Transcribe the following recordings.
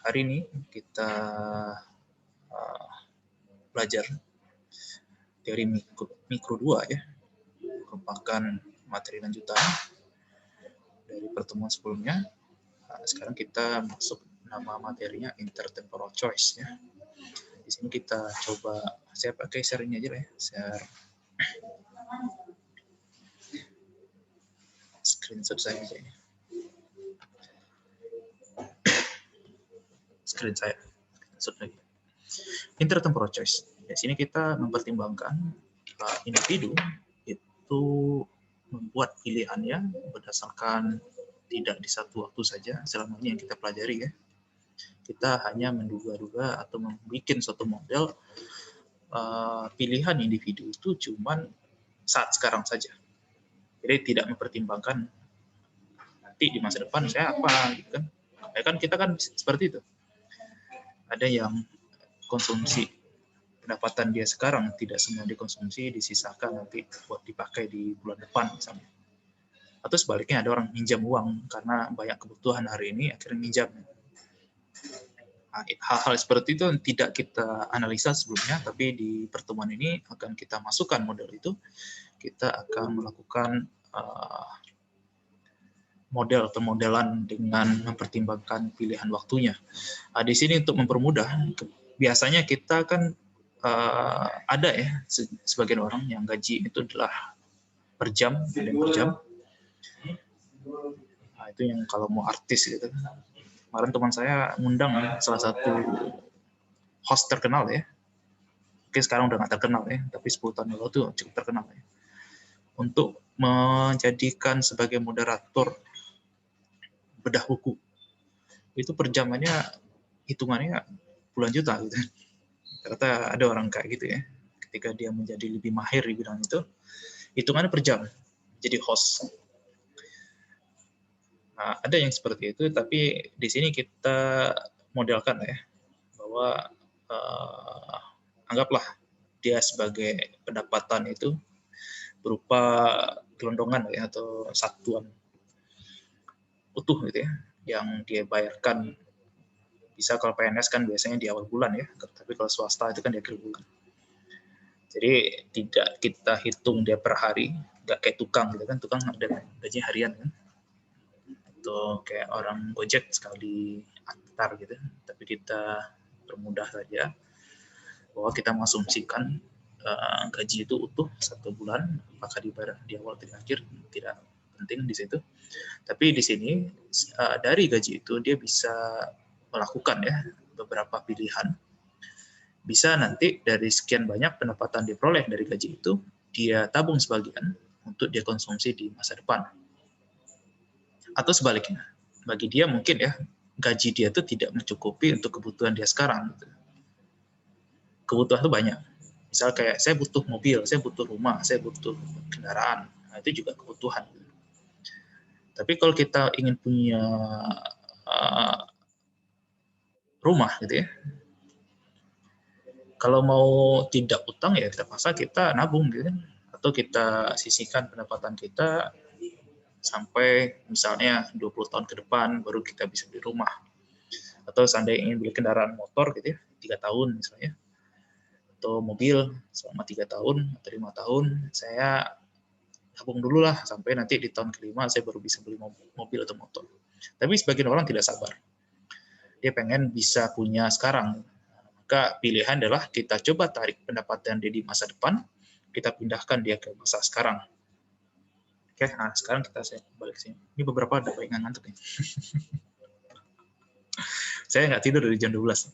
Hari ini kita belajar teori mikro 2 ya, merupakan materi lanjutan dari pertemuan sebelumnya. Sekarang kita masuk nama materinya intertemporal choice ya. Di sini kita coba, saya pakai share ini aja lah ya, share screenshot saya aja ini. Screen saya, screenshot lagi. Intertemporal choice. Di sini kita mempertimbangkan individu itu membuat pilihannya berdasarkan tidak di satu waktu saja selama ini yang kita pelajari ya. Kita hanya menduga-duga atau membuat suatu model pilihan individu itu cuman saat sekarang saja. Jadi tidak mempertimbangkan nanti di masa depan saya apa gitu kan. Ya kan kita kan seperti itu. Ada yang konsumsi pendapatan dia sekarang tidak semua dikonsumsi, disisakan nanti buat dipakai di bulan depan misalnya. Atau sebaliknya ada orang minjam uang karena banyak kebutuhan hari ini akhirnya minjam. Hal-hal seperti itu tidak kita analisa sebelumnya, tapi di pertemuan ini akan kita masukkan model itu. Kita akan melakukan model pemodelan dengan mempertimbangkan pilihan waktunya. Di sini untuk mempermudah, biasanya kita kan ada ya sebagian orang yang gaji itu adalah per jam, ada yang per jam. Nah, itu yang kalau mau artis gitu. Kemarin teman saya ngundang salah satu host terkenal ya. Mungkin sekarang udah nggak terkenal ya, tapi 10 tahun lalu tuh cukup terkenal ya. Untuk menjadikan sebagai moderator bedah buku. Itu per jamannya hitungannya puluhan juta gitu. Ternyata ada orang kayak gitu ya. Ketika dia menjadi lebih mahir di bidang itu, hitungannya per jam jadi host. Nah, ada yang seperti itu, tapi di sini kita modelkan ya, bahwa anggaplah dia sebagai pendapatan itu berupa gelondongan ya, atau satuan utuh gitu ya, yang dia bayarkan. Bisa kalau PNS kan biasanya di awal bulan ya, tapi kalau swasta itu kan di akhir bulan. Jadi tidak kita hitung dia per hari, nggak kayak tukang gitu kan, tukang ada gaji harian kan, atau kayak orang Gojek sekali antar gitu. Tapi kita permudah saja bahwa kita mengasumsikan gaji itu utuh satu bulan, apakah dibayar di awal atau di akhir tidak penting di situ. Tapi di sini dari gaji itu dia bisa melakukan ya beberapa pilihan. Bisa nanti dari sekian banyak pendapatan diperoleh dari gaji itu, dia tabung sebagian untuk dia konsumsi di masa depan. Atau sebaliknya, bagi dia mungkin ya, gaji dia itu tidak mencukupi untuk kebutuhan dia sekarang. Kebutuhan itu banyak. Misal kayak saya butuh mobil, saya butuh rumah, saya butuh kendaraan. Nah, itu juga kebutuhan. Tapi kalau kita ingin punya rumah gitu ya, kalau mau tidak utang ya kita paksa kita nabung gitu kan, atau kita sisihkan pendapatan kita sampai misalnya 20 tahun ke depan baru kita bisa beli rumah. Atau seandainya ingin beli kendaraan motor gitu ya, 3 tahun misalnya, atau mobil selama 3 tahun atau 5 tahun, saya tabung dulu lah sampai nanti di tahun kelima saya baru bisa beli mobil atau motor. Tapi sebagian orang tidak sabar, dia pengen bisa punya sekarang. Maka pilihan adalah kita coba tarik pendapatan dia di masa depan, kita pindahkan dia ke masa sekarang. Oke, nah sekarang kita balik sini. Ini beberapa ada yang ngantuk nih. Saya nggak tidur dari jam 12.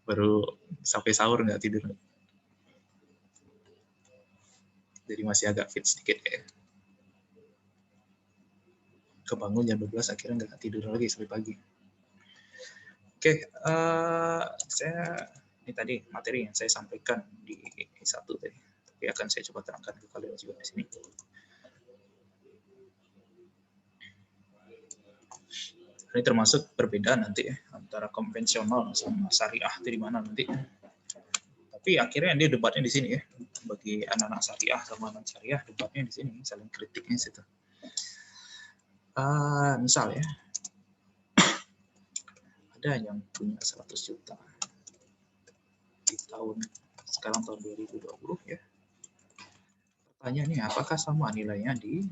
Baru sampai sahur nggak tidur. Jadi masih agak fit sedikit ya. Kebangun jam 12 akhirnya nggak tidur lagi sampai pagi. Oke, ini tadi materi yang saya sampaikan di satu tadi, tapi akan saya coba terangkan ke kalian juga di sini. Ini termasuk perbedaan nanti ya antara konvensional sama syariah itu di mana nanti. Tapi akhirnya dia debatnya di sini ya. Bagi anak-anak syariah sama anak syariah debatnya di sini, saling kritiknya situ. Misal ya, ada yang punya 100 juta di sekarang tahun 2020 ya. Pertanyaannya, apakah sama nilainya di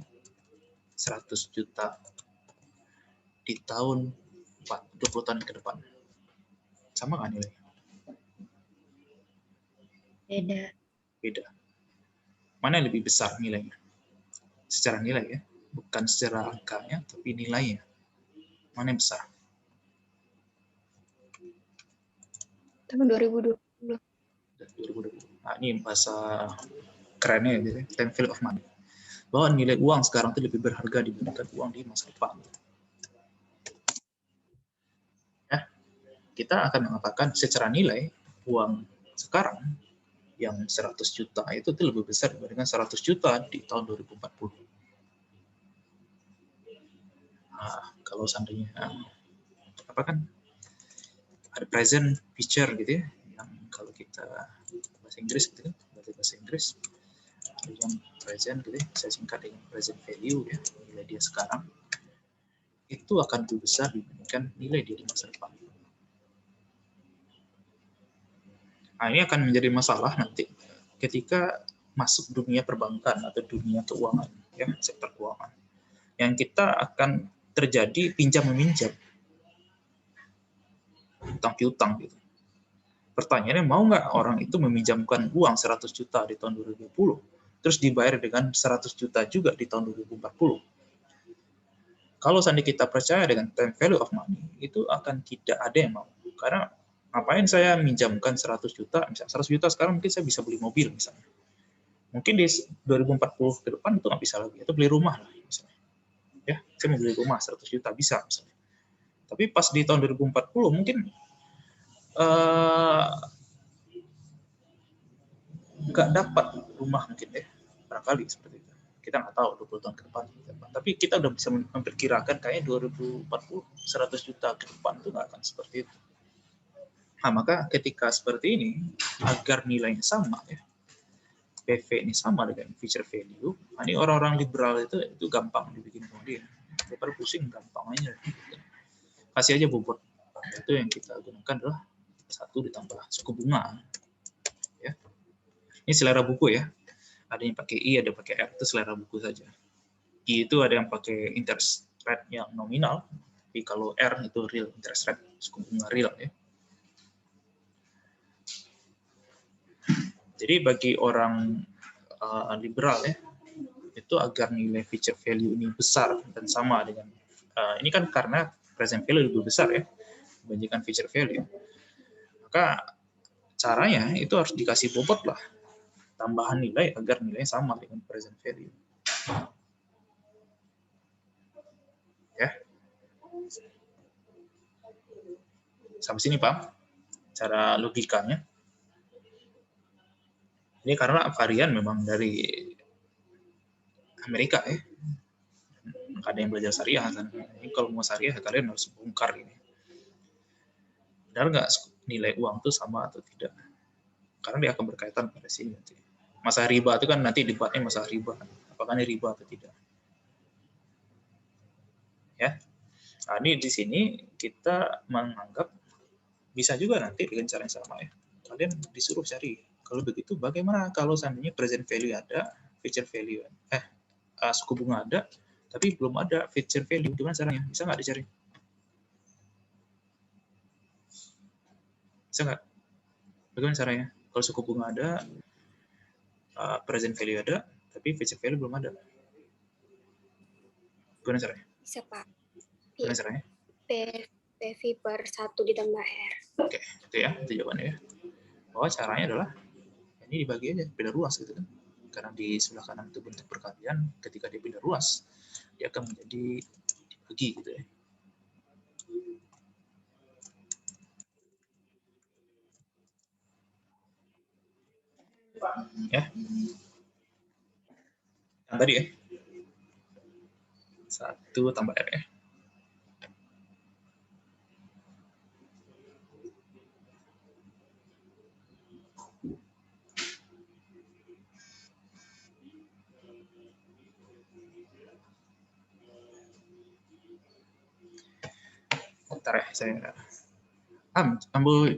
100 juta di tahun 20 tahun ke depan? Sama nggak nilainya? Beda. Beda. Mana yang lebih besar nilainya? Secara nilai ya, bukan secara angkanya, tapi nilainya. Mana yang besar? Tahun 2020. Nah, ini bahasa kerennya gitu, time value of money. Bahwa nilai uang sekarang itu lebih berharga dibandingkan uang di masa depan. Ya, kita akan mengatakan secara nilai uang sekarang yang 100 juta itu lebih besar dibandingkan 100 juta di tahun 2040. Nah, kalau seandainya apa kan ada present future gitu ya, yang kalau kita bahasa Inggris gitu kan, bahasa Inggris ada yang present gitu ya, saya singkat dengan present value ya, nilai dia sekarang itu akan lebih besar dibandingkan nilai dia di masa depan. Nah, ini akan menjadi masalah nanti ketika masuk dunia perbankan atau dunia keuangan ya, sektor keuangan, yang kita akan terjadi pinjam meminjam, utang piutang gitu. Pertanyaannya, mau nggak orang itu meminjamkan uang 100 juta di tahun 2020 terus dibayar dengan 100 juta juga di tahun 2040? Kalau seandainya kita percaya dengan time value of money, itu akan tidak ada yang mau. Karena ngapain saya minjamkan 100 juta, misalnya 100 juta sekarang mungkin saya bisa beli mobil misalnya. Mungkin di 2040 ke depan itu nggak bisa lagi, atau beli rumah lah misalnya. Ya, saya mau beli rumah 100 juta bisa misalnya. Tapi pas di tahun 2040 mungkin nggak dapat rumah mungkin ya, barangkali seperti itu. Kita nggak tahu 20 tahun ke depan. Tapi kita udah bisa memperkirakan kayaknya 2040 100 juta ke depan itu nggak akan seperti itu. Nah, maka ketika seperti ini, agar nilainya sama ya, PV ini sama dengan future value, nah ini orang-orang liberal itu gampang dibikin kemudian. Daripada pusing, gampang aja. Kasih aja bobot. Itu yang kita gunakan adalah 1 ditambah suku bunga. Ya. Ini selera buku ya. Ada yang pakai I, ada yang pakai R, itu selera buku saja. I itu ada yang pakai interest rate yang nominal, tapi kalau R itu real interest rate, suku bunga real ya. Jadi bagi orang liberal ya, itu agar nilai future value ini besar dan sama dengan ini kan karena present value lebih besar ya dibandingkan future value. Maka caranya itu harus dikasih bobot lah, tambahan nilai agar nilainya sama dengan present value. Ya. Sampai sini Pak, cara logikanya. Ini karena varian memang dari Amerika ya. Nggak ada yang belajar syariah kan. Ini kalau mau syariah kalian harus bongkar ini. Benar nggak nilai uang itu sama atau tidak? Karena dia akan berkaitan pada sini nanti. Masa riba itu kan nanti debatnya masa riba. Apakah ini riba atau tidak? Ya. Nah, ini di sini kita menganggap bisa juga nanti dengan cara yang sama ya. Kalian disuruh cari. Kalau begitu bagaimana kalau seandainya present value ada, future value suku bunga ada, tapi belum ada future value, gimana caranya? Bisa nggak dicari? Bisa nggak? Bagaimana caranya? Kalau suku bunga ada, present value ada, tapi future value belum ada. Gimana caranya? Bisa Pak. Gimana caranya? PV per 1 ditambah R. Oke, itu ya, itu jawabannya ya. Bahwa caranya adalah ini dibagi aja, beda ruas gitu kan. Karena di sebelah kanan itu bentuk perkalian, ketika dia beda ruas, dia akan menjadi dibagi gitu ya. Ya. Yang tadi ya. 1 tambah R ya. Bentar ya, saya ambil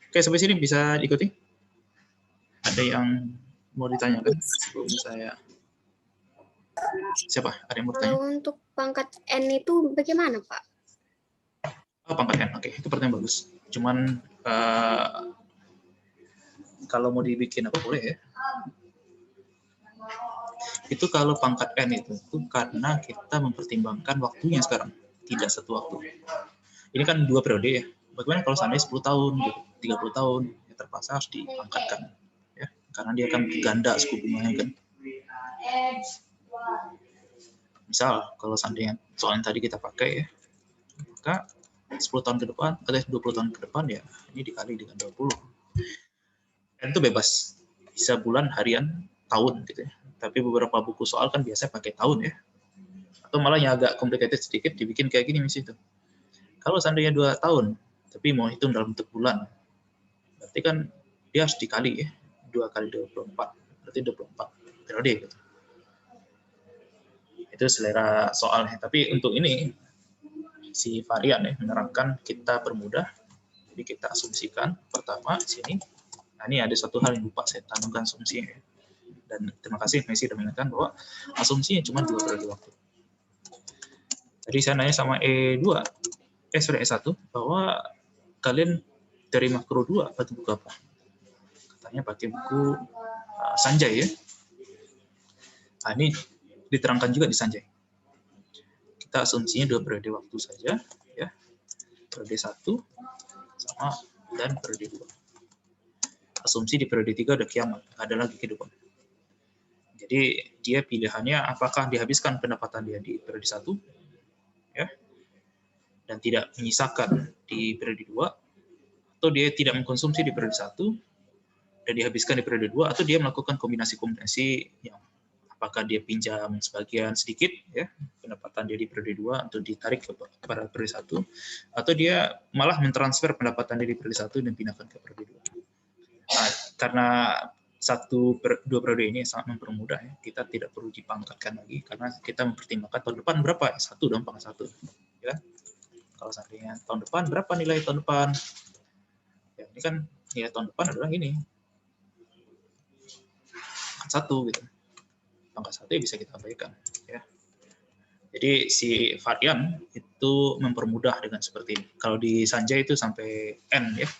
Oke, sampai sini bisa diikuti? Ada yang mau ditanyakan sebelum saya? Siapa? Ada yang mau bertanya? Kalau untuk pangkat N itu bagaimana, Pak? Oh, pangkat N. Oke, itu pertanyaan bagus. Cuman kalau mau dibikin apa boleh ya. Itu kalau pangkat N itu karena kita mempertimbangkan waktunya sekarang, tidak satu waktu. Ini kan 2 periode ya. Bagaimana kalau seandainya 10 tahun, 30 tahun, ya terpaksa harus dipangkatkan. Ya, karena dia akan ganda suku bunganya kan. Misal, kalau seandainya soal yang tadi kita pakai ya, maka 10 tahun ke depan, atau 20 tahun ke depan ya, ini dikali dengan 20. Dan itu bebas. Bisa bulan, harian, tahun gitu ya. Tapi beberapa buku soal kan biasanya pakai tahun ya. Atau malah yang agak complicated sedikit dibikin kayak gini misalnya itu. Kalau seandainya 2 tahun, tapi mau hitung dalam bentuk bulan, berarti kan dia harus dikali ya, 2 kali 24, berarti 24 periode gitu. Itu selera soalnya. Tapi untuk ini, si varian ya, menerangkan kita permudah, jadi kita asumsikan, pertama di sini, nah ini ada satu hal yang lupa saya tanamkan asumsinya ya. Dan terima kasih Messi sudah mengingatkan bahwa asumsinya cuma 2 periode waktu. Jadi saya nanya sama E1 bahwa kalian dari makro 2 pakai buku apa? Katanya pakai buku Sanjay ya. Nah, ini diterangkan juga di Sanjay. Kita asumsinya 2 periode waktu saja ya. Periode 1 sama dan periode 2. Asumsi di periode 3 udah kiamat, nggak ada lagi kehidupan. Jadi dia pilihannya apakah dihabiskan pendapatan dia di periode 1 ya, dan tidak menyisakan di periode 2, atau dia tidak mengkonsumsi di periode 1 dan dihabiskan di periode 2, atau dia melakukan kombinasi-kombinasi yang apakah dia pinjam sebagian sedikit ya pendapatan dia di periode 2 untuk ditarik kepada periode 1, atau dia malah mentransfer pendapatan dia di periode 1 dan pindahkan ke periode 2. Nah, karena 2 periode ini sangat mempermudah ya, kita tidak perlu dipangkatkan lagi karena kita mempertimbangkan tahun depan berapa ya, 1 dong pangkat 1 ya. Kalau seandainya tahun depan berapa nilai tahun depan ya, ini kan nilai tahun depan adalah ini pangkat 1 gitu, pangkat 1 ya bisa kita abaikan ya. Jadi si varian itu mempermudah dengan seperti ini. Kalau di Sanjay itu sampai N ya.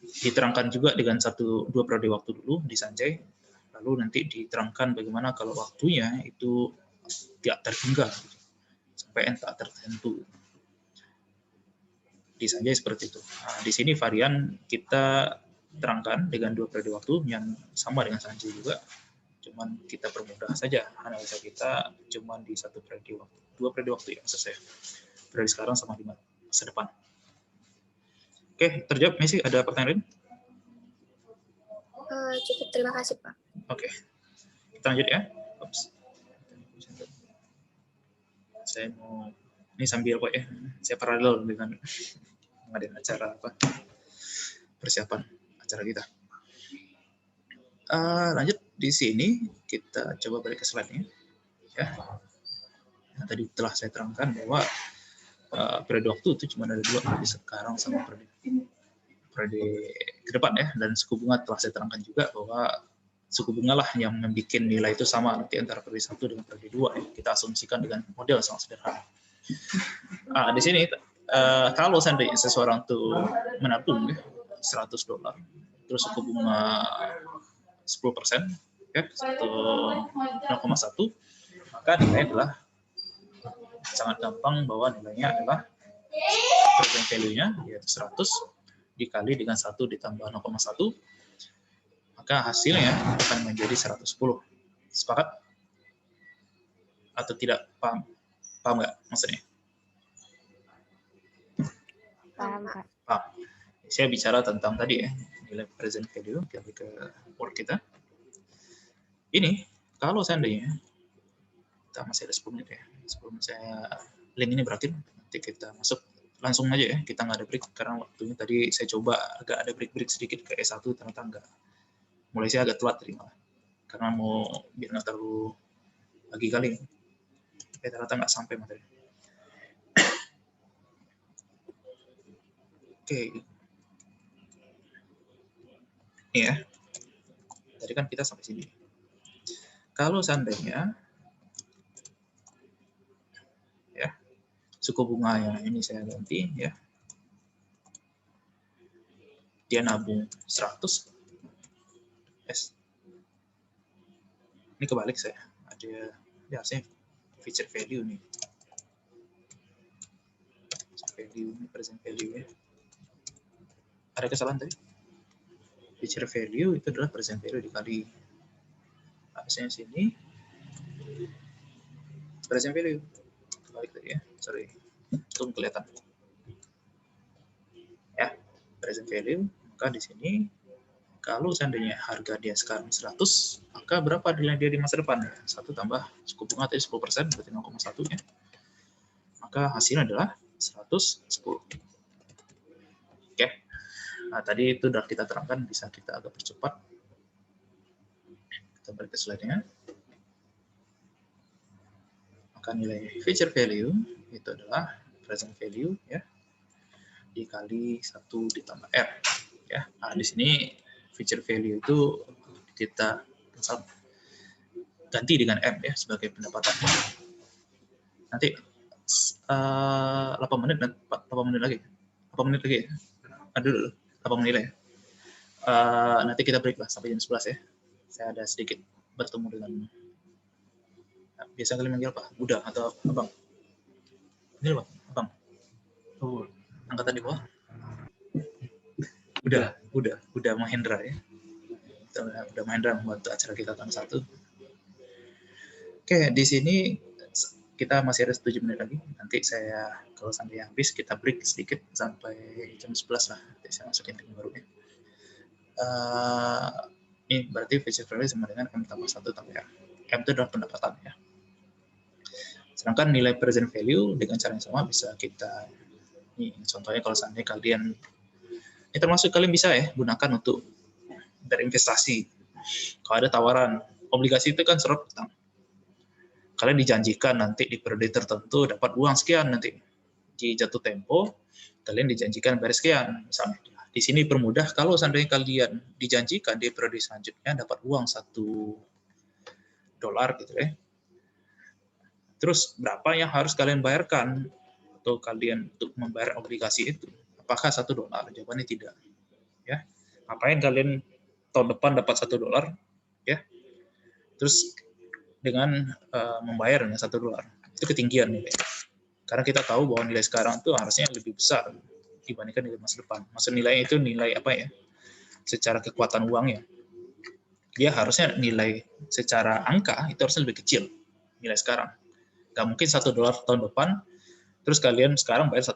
Diterangkan juga dengan 2 periode waktu dulu di Sanjay, lalu nanti diterangkan bagaimana kalau waktunya itu tidak terhingga sampai N tak tertentu. Di Sanjay seperti itu. Nah, di sini varian kita terangkan dengan 2 periode waktu yang sama dengan Sanjay juga, cuman kita permudah saja analisa kita cuman di 1 periode waktu, 2 periode waktu yang selesai. Periode sekarang sama di masa depan. Oke, terjawab Messi, ada pertanyaan lain? Cukup, terima kasih Pak. Oke, kita lanjut ya. Oops. Saya mau ini sambil kok ya, saya paralel dengan mengadakan acara apa persiapan acara kita. Lanjut di sini kita coba balik ke slide-nya ya. Nah, tadi telah saya terangkan bahwa periode waktu itu cuma ada 2, periode sekarang sama periode ke depan ya, dan suku bunga telah saya terangkan juga bahwa suku bunga lah yang membuat nilai itu sama nanti antara periode 1 dengan periode 2 ya. Kita asumsikan dengan model sangat sederhana. Di sini kalau seandainya seseorang tuh menabung ya, $100 terus suku bunga 10% ya, 0,1, maka nilainya adalah sangat gampang bahwa nilainya adalah present value-nya yaitu 100 dikali dengan 1 ditambah 0,1, maka hasilnya akan menjadi 110. Sepakat? Atau tidak paham? Paham nggak maksudnya? Paham, Pak. Paham. Saya bicara tentang tadi ya, nilai present value, kita ke word kita. Ini, kalau seandainya, kita masih ada 10 menit ya, sebelum saya link ini berakhir, nanti kita masuk langsung aja ya, kita nggak ada break, karena waktunya tadi saya coba agak ada break-break sedikit ke S1, ternyata nggak. Mulai saya agak telat tadi malah, karena mau biar nggak terlalu pagi kali, ternyata nggak sampai materi. Oke. Ini ya. Tadi kan kita sampai sini. Kalau seandainya ya, suku bunganya ini saya ganti ya. Dia nabung 100 S. Ini kebalik saya. Ada ya harusnya feature value nih. Value, present value ya. Ada kesalahan tadi? Feature value itu adalah present value dikali harusnya sini present value. Kebalik tadi ya, sorry. Itu kelihatan. Ya, present value. Maka di sini kalau seandainya harga dia sekarang 100, maka berapa nilai dia di masa depan? 1 tambah suku bunga tadi 10%, berarti 0,1 ya. Maka hasilnya adalah 110. Oke. Nah, tadi itu sudah kita terangkan, bisa kita agak percepat. Kita balik ke slide-nya. Maka nilai feature value itu adalah present value ya dikali 1 ditambah R ya. Nah, di sini feature value itu kita ganti dengan M ya sebagai pendapatan. Nanti 8 menit lagi. 8 menit lagi ya. Aduh, 8 menit ya. Nanti kita break lah sampai jam 11 ya. Saya ada sedikit bertemu dengan biasa kalian manggil apa? Buddha atau Abang? Ini loh, Abang. Oh, angkatan di bawah. Udah Mahendra ya. Udah Mahendra membantu acara kita tanggal 1. Oke, di sini kita masih ada 7 menit lagi. Nanti saya kalau sampai habis kita break sedikit sampai jam 11 lah. Nanti saya masukin link baru ya. Ini berarti feature value sama dengan M tambah 1 tambah R. M itu adalah pendapatan ya. Sedangkan nilai present value dengan cara yang sama bisa kita, ini contohnya kalau seandainya kalian, ini termasuk kalian bisa ya gunakan untuk berinvestasi. Kalau ada tawaran, obligasi itu kan surat utang. Kalian dijanjikan nanti di periode tertentu dapat uang sekian nanti. Di jatuh tempo, kalian dijanjikan bayar sekian. Misalnya, di sini permudah kalau seandainya kalian dijanjikan di periode selanjutnya dapat uang $1 gitu ya. Terus berapa yang harus kalian bayarkan atau kalian untuk membayar obligasi itu? Apakah $1? Jawabannya tidak. Ya, ngapain kalian tahun depan dapat $1? Ya, terus dengan membayar dengan $1 itu ketinggian nilai. Karena kita tahu bahwa nilai sekarang itu harusnya lebih besar dibandingkan nilai masa depan. Maksud nilai itu nilai apa ya? Secara kekuatan uangnya. Dia harusnya nilai secara angka itu harusnya lebih kecil nilai sekarang. Nggak mungkin $1 tahun depan, terus kalian sekarang bayar $1.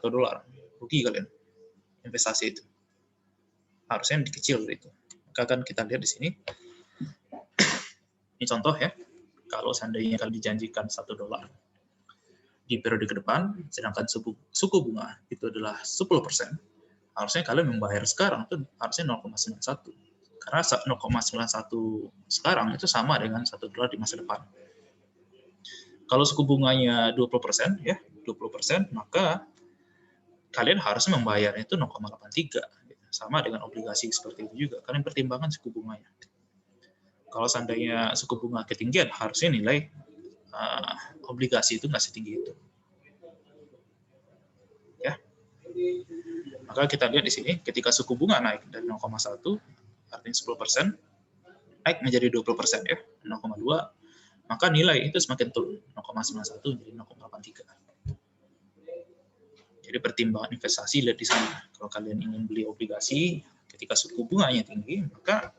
Rugi kalian investasi itu. Harusnya lebih kecil dari itu. Maka kan kita lihat di sini. Ini contoh ya. Kalau seandainya kalian dijanjikan $1 di periode ke depan, sedangkan suku bunga itu adalah 10%, harusnya kalian membayar sekarang itu harusnya 0,91. Karena 0,91 sekarang itu sama dengan $1 di masa depan. Kalau suku bunganya 20%, ya 20%, maka kalian harus membayar itu 0,83. Sama dengan obligasi seperti itu juga. Kalian pertimbangkan suku bunganya. Kalau seandainya suku bunga ketinggian, harusnya nilai obligasi itu nggak setinggi itu. Ya. Maka kita lihat di sini, ketika suku bunga naik dari 0,1, artinya 10%, naik menjadi 20% ya, 0,2, maka nilai itu semakin turun, 0,91 menjadi 0,83. Jadi pertimbangan investasi lihat di sana. Kalau kalian ingin beli obligasi, ketika suku bunganya tinggi, maka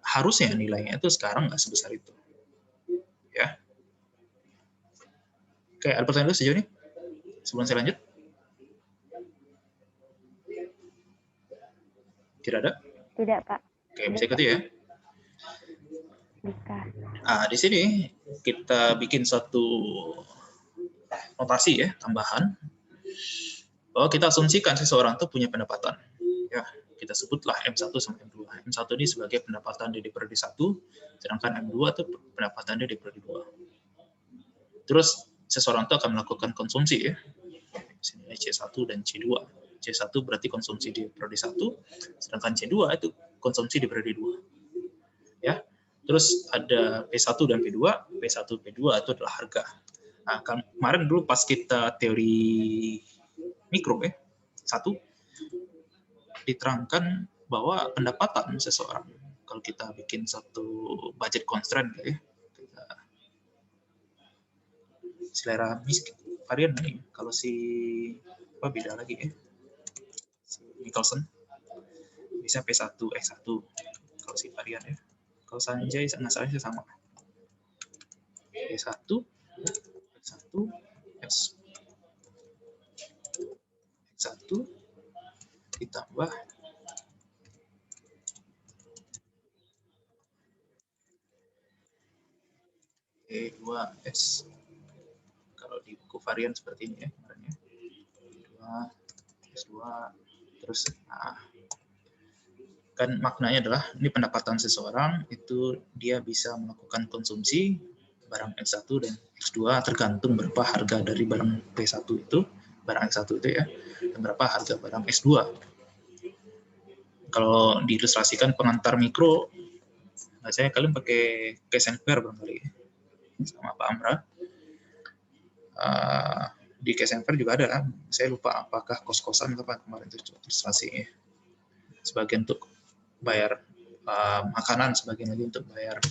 harusnya nilainya itu sekarang nggak sebesar itu. Oke, ada pertanyaan dulu sejauh ini? Sebelum saya lanjut? Tidak ada? Tidak, Pak. Oke, bisa ikuti ya. Bisa. Nah, di sini kita bikin satu notasi ya, tambahan. Bahwa kita asumsikan seseorang itu punya pendapatan. Ya, kita sebutlah M1 sampai M2. M1 ini sebagai pendapatan dia di periode 1, sedangkan M2 itu pendapatan dia di periode 2. Terus seseorang itu akan melakukan konsumsi ya. Sini C1 dan C2. C1 berarti konsumsi di periode 1, sedangkan C2 itu konsumsi di periode 2. Ya. Terus ada P1 dan P2. P1, P2 itu adalah harga. Nah, kemarin dulu pas kita teori mikro ya, 1 diterangkan bahwa pendapatan seseorang, kalau kita bikin satu budget constraint ya, kita selera miskin varian nih, kalau si apa beda lagi ya, si Nicholson bisa P1 X1 kalau si varian ya, kalau Sanjay nggak salah sama P1 X1 X1 ditambah E2S. Kalau di buku varian seperti ini ya kemarin ya. E2, S2, terus nah, kan maknanya adalah ini pendapatan seseorang itu dia bisa melakukan konsumsi barang X1 dan X2 tergantung berapa harga dari barang P1 itu, barang X1 itu ya, dan berapa harga barang X2. Kalau diilustrasikan pengantar mikro, nah saya kalian pakai cash and pair barangkali sama Pak Amra. Di cash and fair juga ada kan, saya lupa apakah kos-kosan apa kemarin itu ilustrasi sebagian untuk bayar makanan, sebagian lagi untuk bayar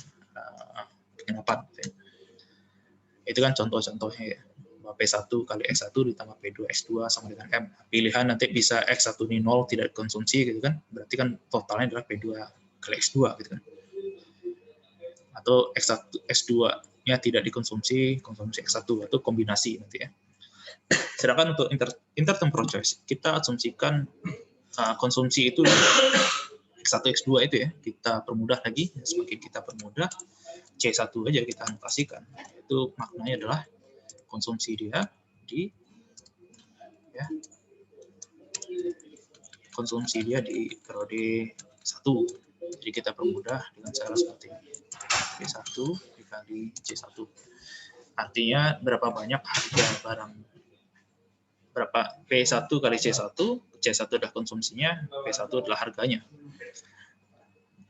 penginapan gitu. Itu kan contoh-contohnya ya, P1 kali X1 ditambah P2 X2 sama dengan M. Pilihan nanti bisa X1 ini 0 tidak dikonsumsi gitu kan, berarti kan totalnya adalah P2 kali X2 gitu kan, atau X1 X2 nya tidak dikonsumsi, konsumsi X1 atau kombinasi nanti ya. Sedangkan untuk interterm pro-choice, kita asumsikan konsumsi itu X1, X2 itu ya, kita permudah lagi, semakin kita permudah, C1 aja kita anotasikan. Itu maknanya adalah konsumsi dia di ya, konsumsi dia di periode 1. Jadi kita permudah dengan cara seperti ini. P1 dikali C1. Artinya berapa banyak harga barang, berapa P1 kali C1, C1 adalah konsumsinya, P1 adalah harganya.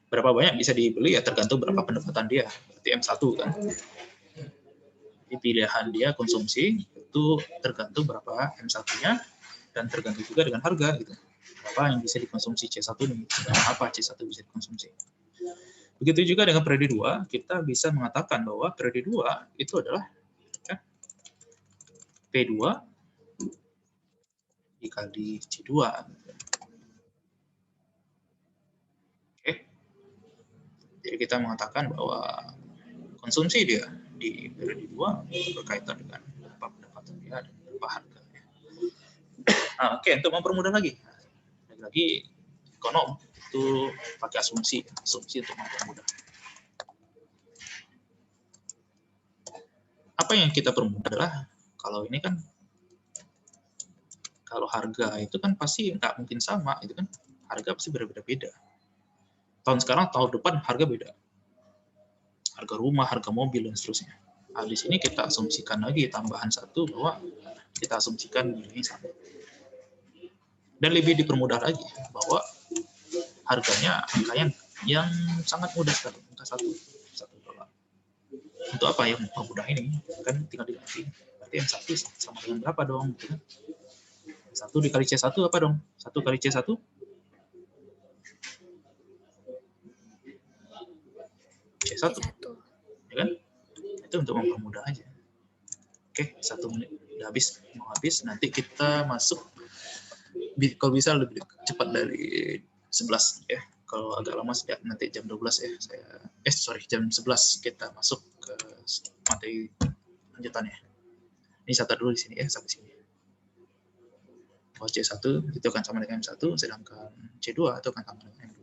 Berapa banyak bisa dibeli ya tergantung berapa pendapatan dia, berarti M1 kan. Jadi pilihan dia konsumsi itu tergantung berapa M1-nya dan tergantung juga dengan harga gitu. Berapa yang bisa dikonsumsi C1 nih, apa C1 bisa dikonsumsi. Begitu juga dengan periode 2, kita bisa mengatakan bahwa periode 2 itu adalah ya, P2 dikali C2. Oke. Jadi kita mengatakan bahwa konsumsi dia di periode 2 berkaitan dengan berapa pendapatan dia dan berapa harganya. Nah, oke, untuk mempermudah lagi ekonom itu pakai asumsi untuk mempermudah. Apa yang kita permudah adalah kalau ini kan, kalau harga itu kan pasti nggak mungkin sama, itu kan harga pasti berbeda-beda. Tahun sekarang, tahun depan harga beda. Harga rumah, harga mobil dan seterusnya. Nah, di sini kita asumsikan lagi tambahan satu bahwa kita asumsikan nilainya sama. Dan lebih dipermudah lagi bahwa harganya angka yang sangat mudah sekali, angka $1. Untuk apa yang mempermudah ini? Kan tinggal diganti. Berarti yang 1 sama dengan berapa dong? 1 dikali C1 apa dong? 1 kali C1? C1. Ya kan? Itu untuk mempermudah aja. Oke, 1 menit udah habis, mau habis. Nanti kita masuk, kalau bisa lebih cepat dari 11 ya. Kalau agak lama nanti jam 12 ya. Jam 11 kita masuk ke materi lanjutannya. Ini catat dulu di sini ya, sampai sini. Bahwa C1 itu akan sama dengan M1, sedangkan C2 itu akan sama dengan M2.